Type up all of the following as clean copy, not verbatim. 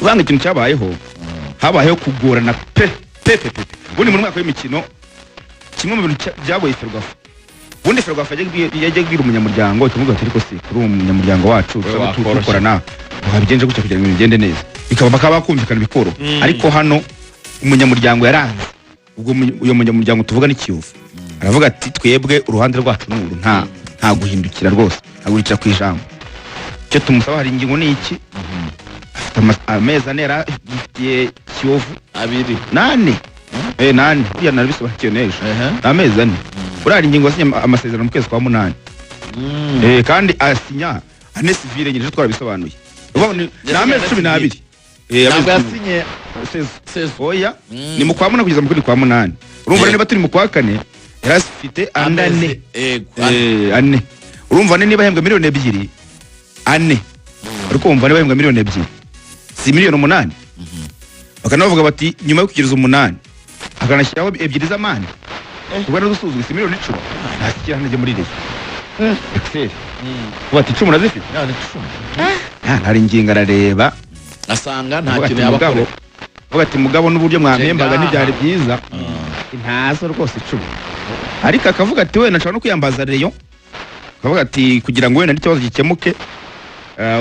ubanga ikintu cyabayeho habayeho kugorana pe ubundi mu mwaka w'imikino kimwe mu bintu byaboye Ferwafa ubundi Ferwafa yajya kubwira umunyamuryango tumuvuga ati ariko se kuri umunyamuryango wacu tukorana wabigenje gutya kugira ngo bigende neza bakaba bakumvikana bikoro ariko hano umunyamuryango yaranze ubwo uyo munyamuryango tuvuga ni Kiyovu aravuga ati twebwe uruhande rwacu n'uru nta guhindukira rwose agurikira ku ijambo cyo tumusaba hari ingingo ni iki ameza anera ifitiye Kiyovu 8 8 ya narabisobanukiye neza amezi 4 urari ingingo asinya amasezerano mu kwezi kwa 8 kandi asinya ane civile nyine twarabisobanuye ni amezi 12 ntabwo yasinye oya ni mu kwa 8 kugeza mu kwezi kwa 8 urumva niba turi mu kwa 4 yarafite andane ane urumva niba hembwa miliyoni 2 ane ariko umva niba hembwa miliyoni 2 si miliyoni 8 bakanavuga bati nyuma yo kugiriza 8 akanashyiraho 2 z'amani ubwo dusuzugura si miliyoni 10 ntakira hanje muri leta Excel bati 10 nazifite hari ingingo arareba asanga nta kintu yabakora vuga ati mugabo n'uburyo mwamembaga ntibyari byiza ntazo rwose 10 ariko akavuga ati we nashaka no kwiyambaza Rayon akavuga ati kugira ngo wenda n'ikibazo gikemuke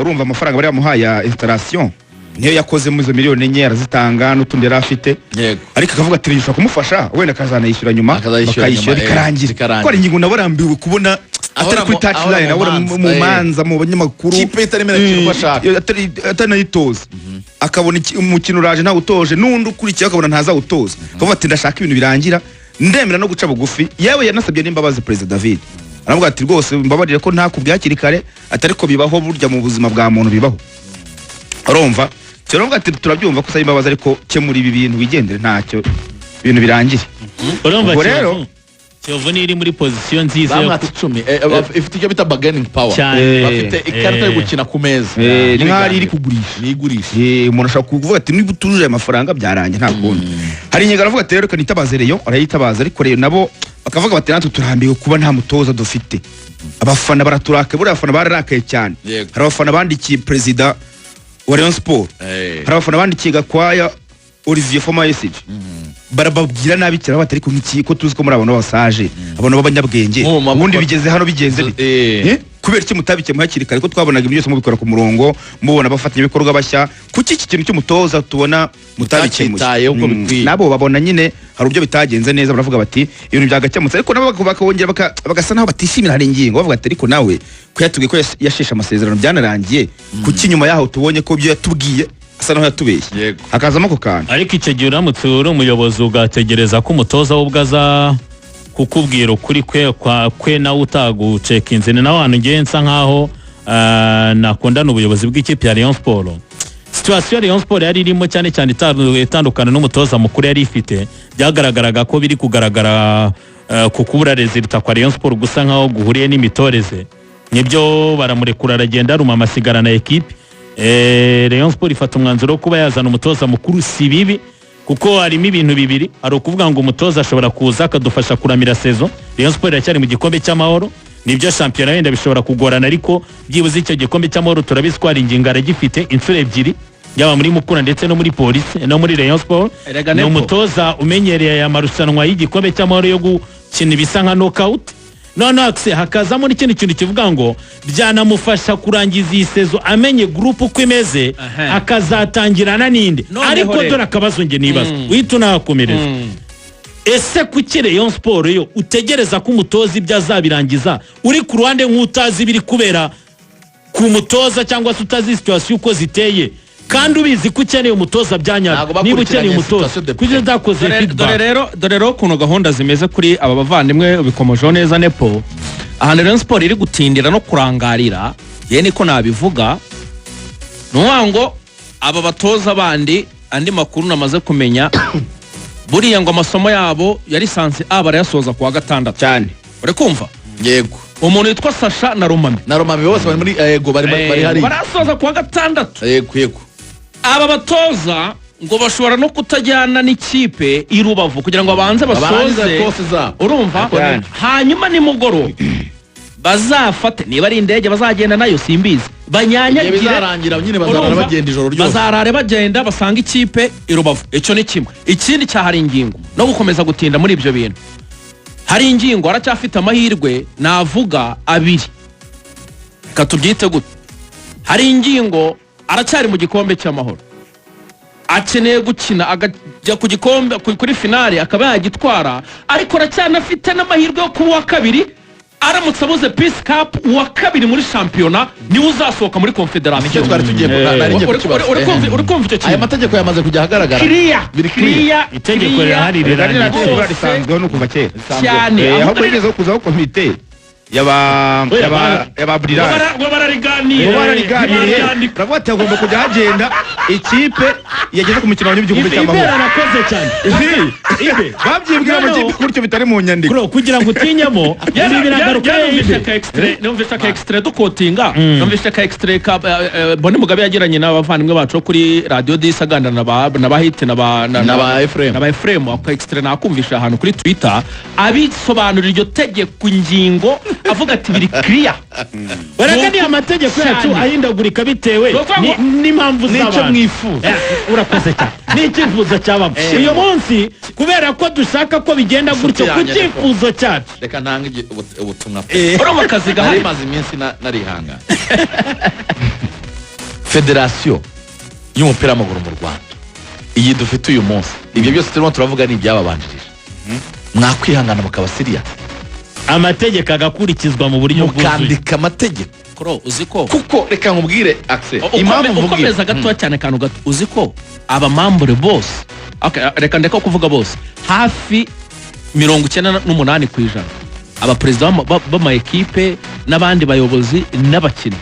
urumva amafaranga bari yamuhaye installation niyo yakoze mu zo miliyoni 4 arazitanga n'utundi yarafite ariko akavuga ati yishaka kumufasha wenda kazanayishyura nyuma bakayishyura bikarangira ko ari ingingo nabarambiwe kubona atari kuri touchline ahora mu manza mu banyamakuru kipe itaremera kintu bashaka atanayitoza akabona umukino uraje nta utoje n'undi ukurikiye akabona ntaza utoza akavuga ati ndashaka ibintu birangira ndemera no guca bugufi yewe yanasabye n'imbabazi President David aravuga ati rwose mbabarire ko nta kubyakiri kare atari ko bibaho burya mu buzima bwa muntu bibaho arumva cyangwa ati turabyumva ko usaba imbabazi ariko kemura ibi bintu wigendere ntacyo ibintu birangire urumva rero Kiyovu ni iri muri position nziza yo 10 ifite icyo bita bargaining power bafite ikarita yo gukina ku meza ni nk'ari iri kugurisha umuntu ashaka kuvuga ati niba utuje amafaranga byarangiye nta kundi hari ingingo aravuga ati rero kanitabaze Rayon arayitabaza ariko Rayon nabo bakavuga bati natwe turambiwe kuba nta mutoza dufite abafana baraturaka buri abafana bararakaye cyane hari abafana bandikiye President wa Rayon Sport hari abafana bandikiye Gakwaya Olivier Foma Yesige barababwira nabi cyane batari ku nkiki ko tuzi ko muri abantu basaje abantu b'abanyabwenge ubundi bigeze hano bigenze kubera iki mutabike muhakiri kare ko twabonaga ibyo byose mubikora ku murongo mubona bafatanya ibikorwa bashya kuki iki kintu cy'umutoza tubona mutabikemuye nabo babona nyine hari ubyo bitagenze neza baravuga bati ibintu byagakemutse ariko nabo bakongera bagasa naho batishimira hari ingingo bavuga ati ariko nawe kuyatubwiye ko yashesha amasezerano byanarangiye kuki nyuma yaho tubonye ko byo yatubwiye asa naho yatubeshye hakazamo ko kantu ariko icyo gihe uramutse uri umuyobozi ugategereza ko umutoza w'ubwaza kukubwira ukuri kwe nawe utagucekinze ni nawe ngiye nsa nkaho nakundana ubuyobozi bw'ikipe ya Rayon Sport situation ya Rayon Sport yari irimo cyane cyane itandukana n'umutoza mukuru yari ifite byagaragaraga ko biri kugaragara ku kubura resultat kwa Rayon Sport gusa nkaho guhuriye n'imitoreze nibyo baramurekura aragenda aruma amasigara na equipe Rayon Sport ifata umwanzuro kuba yazana umutoza mukuru si bibi kuko harimo ibintu bibiri ari ukuvuga ngo umutoza ashobora kuza akadufasha kuramira saison Rayon Sport iracyari mu gikombe cy'amahoro nibyo championnat wenda bishobora kugorana ariko byibuze icyo gikombe cy'amahoro turabizi ko hari ingingo aragifite inshuro ebyiri yaba muri Mukura ndetse no muri Police no muri Rayon Sport ni umutoza umenyereye amarushanwa y'igikombe cy'amahoro yo gukina ibisa nka knockout none hakazamo n'ikindi kintu kivuga ngo byanamufasha kurangiza iyi sezo amenye groupe uko imeze akazatangirana n'indi ariko dore akabazo nge nibaza uhita unakomereza ese kuki Rayon Sport yo utegereza ko umutoza ibyo azabirangiza uri ku ruhande nk'utazi biri kubera ku mutoza cyangwa se utazi situation uko ziteye kandi ubizi ko ukeneye umutoza byanyabyo niba ukeneye umutoza kugira udakoze feedback dore rero ukuntu gahunda zimeze kuri aba bavandimwe ubikomojeho neza Nepo ahantu Rayon Sport iri gutindira no kurangarira ye niko nabivuga ngo aba batoza bandi andi makuru namaze kumenya buriya ngo amasomo yabo ya lisansi A barayasoza kuwa gatandatu cyane uri kumva yego umuntu witwa Sasha na Romami bose bari muri yego bari hari barasoza kuwa gatandatu yego aba batoza ngo bashobora no kutajyana n'ikipe i Rubavu kugira ngo abanze basoze urumva hanyuma ni mugoro bazafate niba ari indege bazagenda nayo simbizi banyanyagire bizarangira nyine bazarara bagenda ijoro ryose bazarare bagenda basanga ikipe i Rubavu. Icyo ni kimwe. Ikindi cyahari ingingo no gukomeza gutinda muri ibyo bintu. Hari ingingo aracyafite amahirwe navuga abiri katubyite gute. Hari ingingo aracyari mu gikombe cy'amahoro, akeneye gukina agajya ku gikombe kuri finale akaba yagitwara, ariko aracyanafite n'amahirwe yo kuba wa kabiri. Aramutse abuze Peace Cup uwa kabiri muri shampiyona niwe uzasohoka muri Confederation. nicyo twari tugiye uri kumva icyo kintu. aya mategeko yamaze kujya ahagaragara clear itegeko rirahari rirangiye risanzweho no kuva kera cyane. ahubwo rigezeho kuzaho komite yaba Brilliant barariganiye uravuga ati hagomba kujya hagenda ikipe yageze ku mukino w'igikombe cy'amahoro. arakoze cyane babyibwira amakipe gutyo bitari mu nyandiko kugira ngo utinyemo ibi biragaruka numvise ka extrait dukotinga numvise ka extrait ka Boni Mugabe yagiranye n'abavandimwe bacu kuri radio Disa aganira na bahite na ba Ephraim. Ako extrait nakumvisha ahantu kuri Twitter abisobanurira iryo tegeko ingingo avuga ati biri clear. Baragani amategeko yacu ahindagurika bitewe n'impamvu nicyo mwifuza. urakoze cyane n'icyifuzo cyabamo uyu munsi kubera ko dushaka ko bigenda gutyo ku cyifuzo cyacu. reka ntange ubutumwa urumva akazi gahari maze iminsi narihanga federasiyo y'umupira w'amaguru mu Rwanda iyi dufite uyu munsi, ibyo byose turimo turavuga ni ibyababanjirije. Mwakwihangana mukaba serious, amategeko agakurikizwa mu buryo bwuzuye, mukandika amategeko. uzi ko kuko reka nkubwire Axel impamvu mvugira ukomeza gato cyane kantu gato, uzi ko abamambure bose reka ndeka kuvuga bose hafi 98% abaperezida b'ama ekipe n'abandi bayobozi n'abakinnyi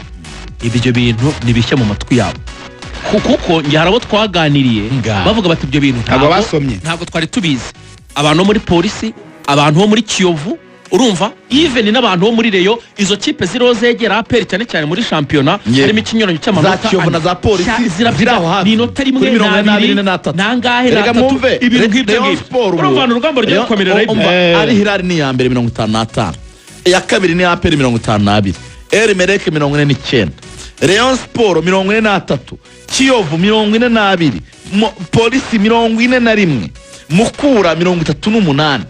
ibyo bintu nibishya mu matwi yabo. Kuko ngiye harabo twaganiriye bavuga bati ibyo bintu ntabwo twari tubizi. Abantu muri polisi, abantu bo muri Kiyovu, urumva even n'abantu bo muri Reyo, izo kipe zirozegera APR cyane muri shampiyona harimo ikinyuranyo cy'amanota za Kiyovu na za polisi ziraho hafi ni nota rimwe nangahe natatu ibintu nk'ibyo ngibyo. Urumva urugamba ryo gukomerera ari Hilal ni ya mbere 55, iya kabiri ni APR 52, Elmerek 49, Rayon Sport 43, Kiyovu 42, polisi 41, Mukura 38,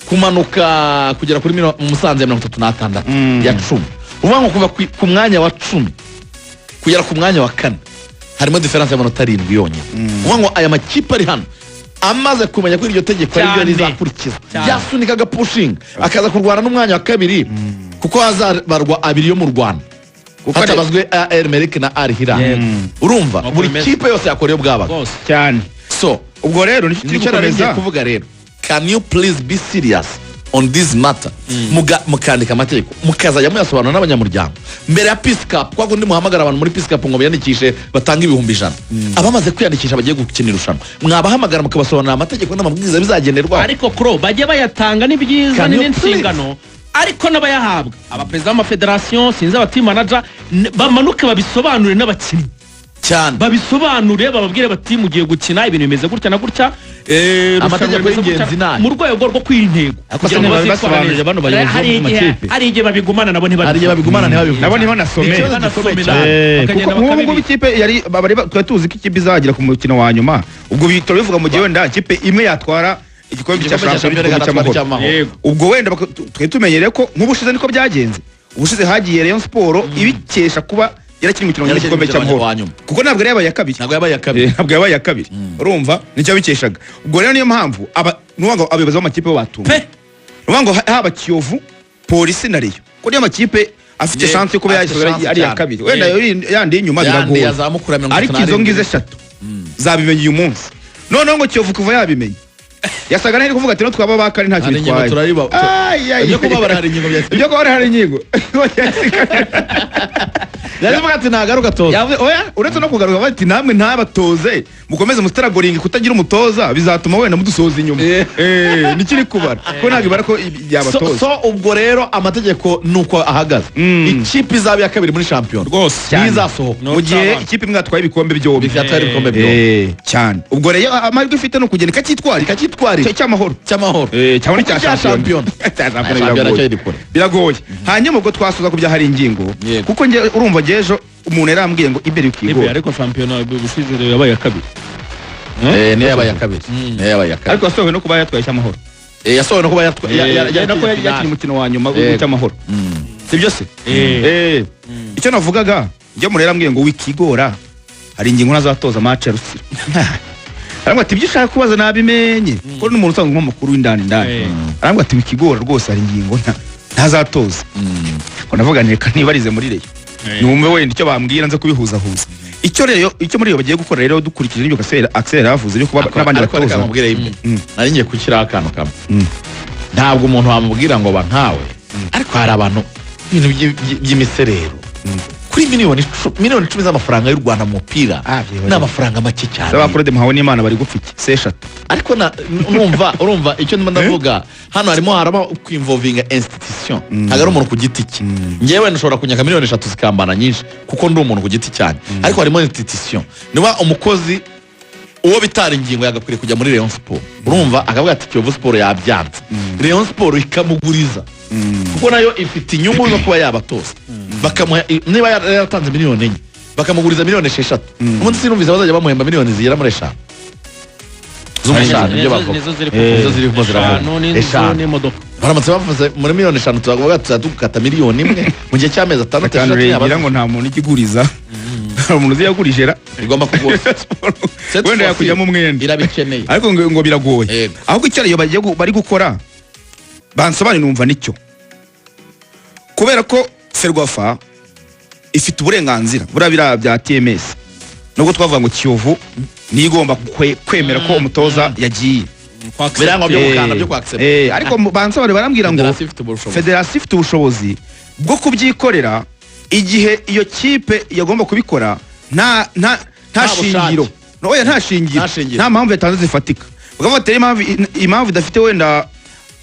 kumanuka kugera kuri Musanze 36 ya 10. Uvuga ngo kuva ku mwanya wa 10 kugera ku mwanya wa 4 harimo difference y'amanota 7 yonyine. Uvuga ngo aya makipe ari hano amaze kumenya ko iryo tegeko ari ryo rizakurikiza, yasunikaga pushing akaza kurwana n'umwanya wa kabiri kuko hazabarwa abiri yo mu Rwanda hatabazwe Elmerek na Al Hilal. Urumva buri kipe yose yakorewe bwabaga cyane. So ubwo rero nicyo narigiye kuvuga rero, can you please be serious on this matter? Mukandika amategeko mukazajya muyasobanura n'abanyamuryango mbere ya Peace Cup, kwa kundi muhamagara abantu muri Peace Cup ngo biyandikishe batanga 1,100. Abamaze kwiyandikisha bagiye gukina irushanwa mwabahamagara mukabasobanurira amategeko n'amabwiriza bizagenderwa. Ariko kro bajye bayatanga n'ibyiza n'inshingano, ariko n'abayahabwa abaperezida b'amafederation sinzi aba team manager bamanuke babisobanure n'abakinnyi cyane, babisobanure bababwire bati mugiye gukina ibintu bimeze gutya na gutya amategeko y'ingenzi nayo mu rwego rwo kwintego kugira ngo basobanurire bano bayobozi b'amakipe. Hari igihe babigumana nabo nabo niho nasome kuko ubwo ikipe yari twari tuzi ko ikipe izagira ku mukino wa nyuma, ubwo bitoro bivuga mu gihe wenda ikipe imwe yatwara igikombe cya shampiyona cy'amahoro. Ubwo wenda twari tumenyereye ko nk'ubushize niko byagenze. Ubushize hagiye Rayon Sport ibikesha kuba yarakiri mu kirongera igikombe cy'amahoro kuko ntabwo yabaye ya kabiri, urumva nicyo bikeshaga. Ubwo rero niyo mpamvu nuwango abayobozi b'amakipe bo batumwe, nuwango haba Kiyovu, polisi na Reyo ko niyo makipe afite chance yo kuba yagisoza ari ya kabiri, wenda yandi inyuma biragoye, ariko izo ngize 3 zabimenye uyu munsi. Noneho ngo Kiyovu kuva yabimenye yasaga nari kuvuga ati no twaba bakari nta kintu twaye. Ibyo kuba hari inyigo yavuga ati nagaruka toza. Oya uretse no kugaruka bati namwe ntabatoze mukomeze musteragoringa kutagira umutoza bizatuma wenda mudusoza inyuma. Nikiri kubara ko ntabwo ibara ko yabatoza. So ubwo rero amategeko nuko ahagaze, ikipe izaba ya kabiri muri shampiyona rwose izasohoka mu gihe ikipe imwe yatwaye ibikombe byombi cyane. Ubwo rero amahirwe ifite no kugenda ikakitwara cy'amahoro cyangwa cya shampiyona biragoye. Hanyuma ubwo twasoza kubya hari ingingo kuko urumva ry'ejo umuntu yarambwiye ngo imbere Ibe ukigora ariko shampiyona bushize yabaye kabiri. niyo yabaye ya kabiri niyo yabaye ya kabiri ariko yasohowe no kuba yatwaye cy'amahoro yasohoye no kuba nako yakina umukino wa nyuma w'icyamahoro sibyo se icyo navugaga njye umuntu yarambwiye ngo wikigora hari ingingo ntazatoza match ya Rutsiro arambwira ati ibyo ushaka kubaza nabimenye ko n'umuntu usanzwe nk'amakuru w'indani arambwira ati wikigora rwose hari ingingo ntazatoza ko navuga neka nibarize muri reyo numve wenda icyo bambwira nze kubihuzahuza icyo muri iyo bagiye gukora rero dukurikije n'ibyo Axel yavuze byo kuba n'abandi batoza nari ngiye gushyiraho akantu kamwe ntabwo umuntu wamubwira ngo ba nkawe ariko hari abantu ibintu by'imiserero kuri miliyoni 10 z'amafaranga y'u Rwanda mu mupira n'amafaranga make cyane abakuru de muhawe n'Imana bari gupfiki seshatu ariko urumva icyo ndimo ndavuga hano harimo haraba kwinvolvinga institution ntago ari umuntu ku giti cye ngewe nshobora kunyaka miliyoni 3 zikambana nyinshi kuko ndi umuntu ku giti cyane ariko harimo institution niba umukozi uwo bitara ingingo yagakwiriye kujya muri Rayon Sport urumva akavuga ati Kiyovu Sport yabyanze Rayon Sport ikamuguriza kuko nayo ifite inyungu zo kuba yabatoza bakamuha niba yaratanze miliyoni 4 bakamuguriza miliyoni 6 umunsi sinumvise bazajya bamuhemba miliyoni zigera muri 5 z'umushahara ibyo bavuga nizo ziri kuva ziravuga n'imodoka baramutse bavuze muri miliyoni 5 tuzavuga tuzadukata miliyoni 1 mu gihe cy'amezi 6 ngira ngo nta muntu ikiguriza umuntu uziyagurije ra igomba kugura wenda yakujyamo umwenda irabikeneye ariko ngo biragoye ahubwo icyo ariyo bari gukora bansobanira numva nicyo kubera ko Ferwafa ifite uburenganzira burabira bya TMS nubwo twavuga ngo Kiyovu ni igomba kwemera ko umutoza yagiye birango byo gukanda byo kwaccept ariko bansobanira barambwira ngo Federation ifite ubushobozi bwo kubyikorera igihe iyo kipe yagomba kubikora nta shingiro nta shingiro nta mpamvu yatanze zifatika bakavuga impamvu idafite wenda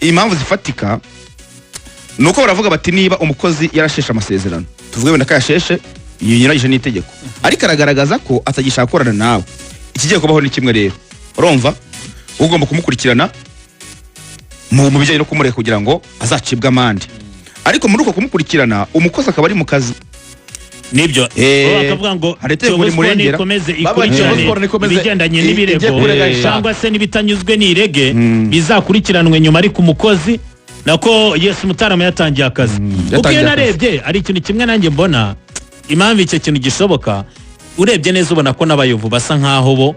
impamvu zifatika nuko baravuga bati niba umukozi yarasheshe amasezerano tuvuge wenda ko yasheshe yinyuranyije n'itegeko ariko aragaragaza ko atagishaka gukorana nawe ikigiye kubaho ni kimwe rero urumva ugomba kumukurikirana mu bijyanye no kumureka kugira ngo azacibwe amande ariko muri uko kumukurikirana umukozi akaba ari mu kazi nibyo bakavuga ngo Kiyovu Sport nikomeze ikurikirane ibigendanye n'ibirego cyangwa se n'ibitanyuzwe n'irege bizakurikiranwe nyuma ari ku mukozi nako Yesu Mutarama yatangiye akazi kuko iyo narebye ari ikintu kimwe nanjye mbona impamvu icyo kintu gishoboka urebye neza ubona ko n'abayovu basa nkaho bo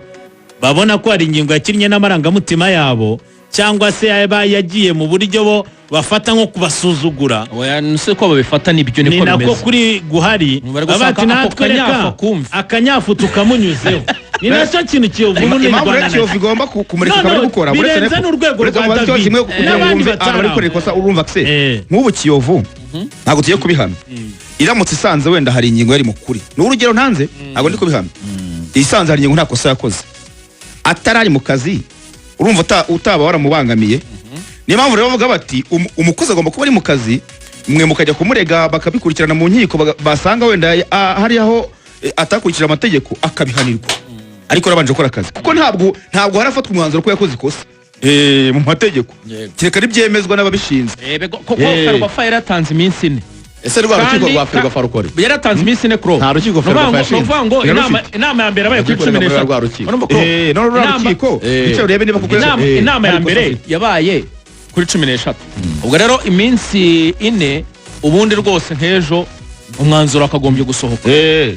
babona ko hari ingingo yakinnye n'amarangamutima yabo cyangwa se yagiye mu buryo bo bafata nko kubasuzugura nse ko babifata nibyo niko bimeze ni nako kuri guhari abati natwereka akanyafu tukamunyuzeho ni nacyo kintu Kiyovu n'undi Rwanda Kiyovu igomba kumureka akaba ari gukora birenze n'urwego rwa David n'abandi batara urumva se nk'ubu Kiyovu ntabwo tugiye kubihamya iramutse isanze wenda hari ingingo yari mukuri n'urugero ntanze ntabwo ndi kubihamya isanze hari ingingo nta kosa yakoze atarari mu kazi urumva utaba waramubangamiye niyo mpamvu rero bavuga bati umukozi agomba kuba ari mu kazi mwe mukajya kumurega bakabikurikirana mu nkiko basanga wenda hari aho atakurikije amategeko akabihanirwa ariko arabanje gukora akazi kuko ntabwo harafatwa umwanzuro ko yakoze ikosa mu mategeko kereka ribyemezwa n'ababishinzwe koko Ferwafa yaratanze iminsi 4 ese rwa rukiko rwa Ferwafa rukora yaratanze iminsi 4 kro nta rukiko Ferwafa yashinze uvuga ngo inama ya mbere yabaye kuri 13 urumva ko no rukiko icyo urebe niba kuko inama ya mbere yabaye kuri 13 ubwo rero iminsi 4 ubundi rwose nk'ejo umwanzuro akagombye gusohoka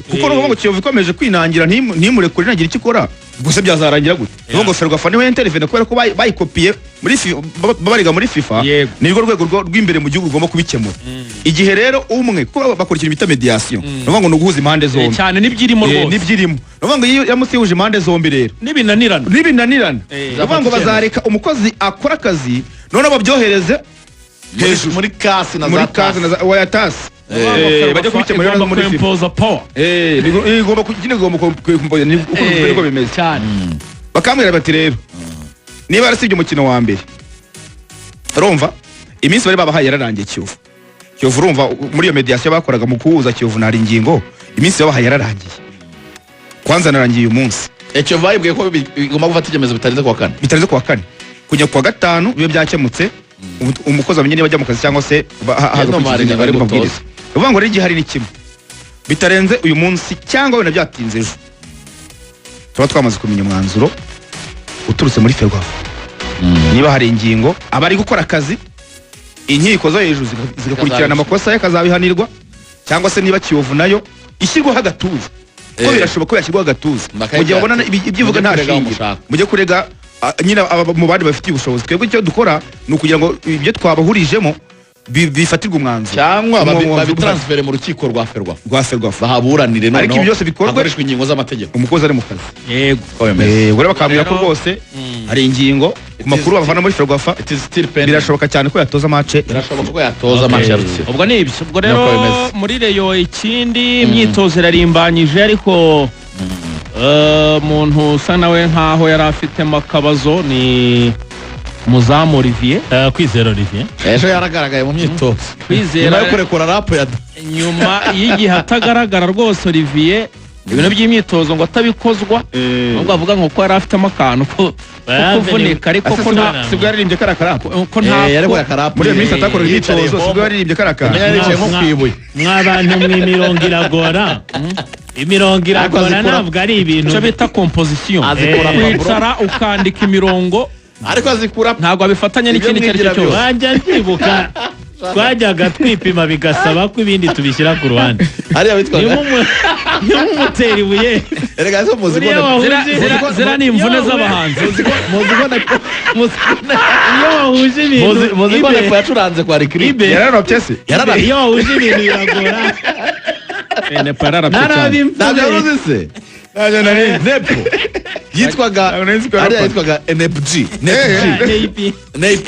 kuko n'uvuga ngo Kiyovu ikomeje kwinangira ntimurekure nagira icyo ikora gusa byazarangira gute n'ubwo Ferwafa niwe intervene kubera ko bayikopiye muri babariga muri FIFA nirwo rwego rw'imbere mu gihugu rugomba kubikemura igihe rero umwe kuko bakurikira ibita mediation n'uvuga ngo nuguhuza impande zombi cyane nibyirimo rwose nibyirimo n'uvuga ngo yamutse yuje impande zombi rero nibinanirana n'uvuga ngo bazareka umukozi akora akazi none babyohereze hejuru muri kasi na za wayatasi bajya kubikemura muri FIFA power igomba kukompoza niko bimeze cyane bakambwira bati rero niba arasibye umukino wa mbere urumva iminsi bari babahaye yararangiye Kiyovu urumva muri iyo mediation bakoraga mu kuhuza Kiyovu nari ingingo iminsi babahaye yararangiye kwanza narangiye uyu munsi Kiyovu bayibwiye ko igomba gufata icyemezo bitarenze kuwa kane kujya kuwa gatanu bibe byakemutse umukozi amenye niba ajya mu kazi cyangwa se haza kwikiza bari mu mabwiriza uvuga ngo rero igihe hari ni kimwe bitarenze uyu munsi cyangwa wenda byatinze ejo tuba twamaze kumenya umwanzuro uturutse muri Ferwafa niba hari ingingo abari gukora akazi inkiko zo hejuru zigakurikirana amakosa ye akazabihanirwa cyangwa se niba Kiyovu nayo ishyirwaho agatuza ko birashoboka ko yashyirwaho agatuza mu gihe babona ibyivuga nta shingiro mujye kurega nyine mu bandi bafitiye ubushobozi twebwe icyo dukora ni ukugira ngo ibyo twabahurijemo bifatirwa umwanzuro cyangwa babitransfere mu rukiko rwa Ferwafa bahaburanire noneho ariko ibi byose bikorwa hakoreshwa ingingo z'amategeko umukozi ari mu kazi yego ubwo bakambwira ko rwose hari ingingo ku makuru bavana muri Ferwafa birashoboka cyane ko yatoza match birashoboka ko yatoza match ya Rutsiro ubwo ni ibyo ubwo rero muri Reyo ikindi imyitozo irarimbanyije ariko umuntu usa nawe nkaho yari afitemo akabazo ni Muzamu Olivier Kwizera Olivier ejo yaragaragaye mu myitozo Kwizera yo kurekura rap ya nyuma y'igihe atagaragara rwose Olivier ibintu by'imyitozo ngo atabikozwa ahubwo avuga ngo ko yari afitemo akantu ko kuvunika ariko ko nta sibwo yaririmbye karakara ko nta yarekuye akarap muri iyo minsi atakorera imyitozo sibwo yaririmbye karakara yicaye nko kwibuye mw'abantu mw'imirongo iragora imirongo iragora ntabwo ari ibintu icyo bita composition Azikora kwicara ukandika imirongo ariko azikura ntabwo abifatanya n'ikindi icyo ari cyo cyose wajya nkibuka twajyaga twipima bigasaba ko ibindi tubishyira ku ruhande hariya witwaga niyo mumutera ibuye erega zo muzi zira ni imvune z'abahanzi iyo wahuje ibintu muzi ko Nepo yacuranze kwa Rikribe yararopye se iyo wahuje ibintu biragora Nepo yararapye cyane ntabwo yaruzi se Nepo yitwaga hariya yitwaga NPG NAP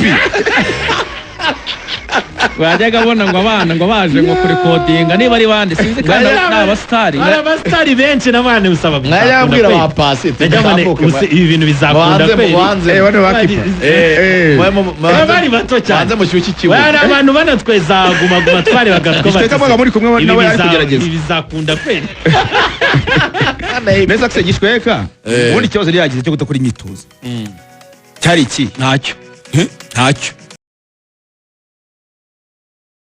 wajyaga abona ngo abana ngo baje ngo kurikodinga niba ari bande sinzi kandi ni abasitari hari abasitari benshi n'abandi usaba mwayabwira ba pasi ibi bintu bizakunda kweli bano bakipa bari bato cyane banze mushyushye ikibuga bari abantu banatweza guma twari bagatwa tweka muri kumwe nawe ari kugerageza ibi bizakunda kweli neza kse gishweka ubundi ikibazo yagize cyo kudakora imyitozo cyari iki ntacyo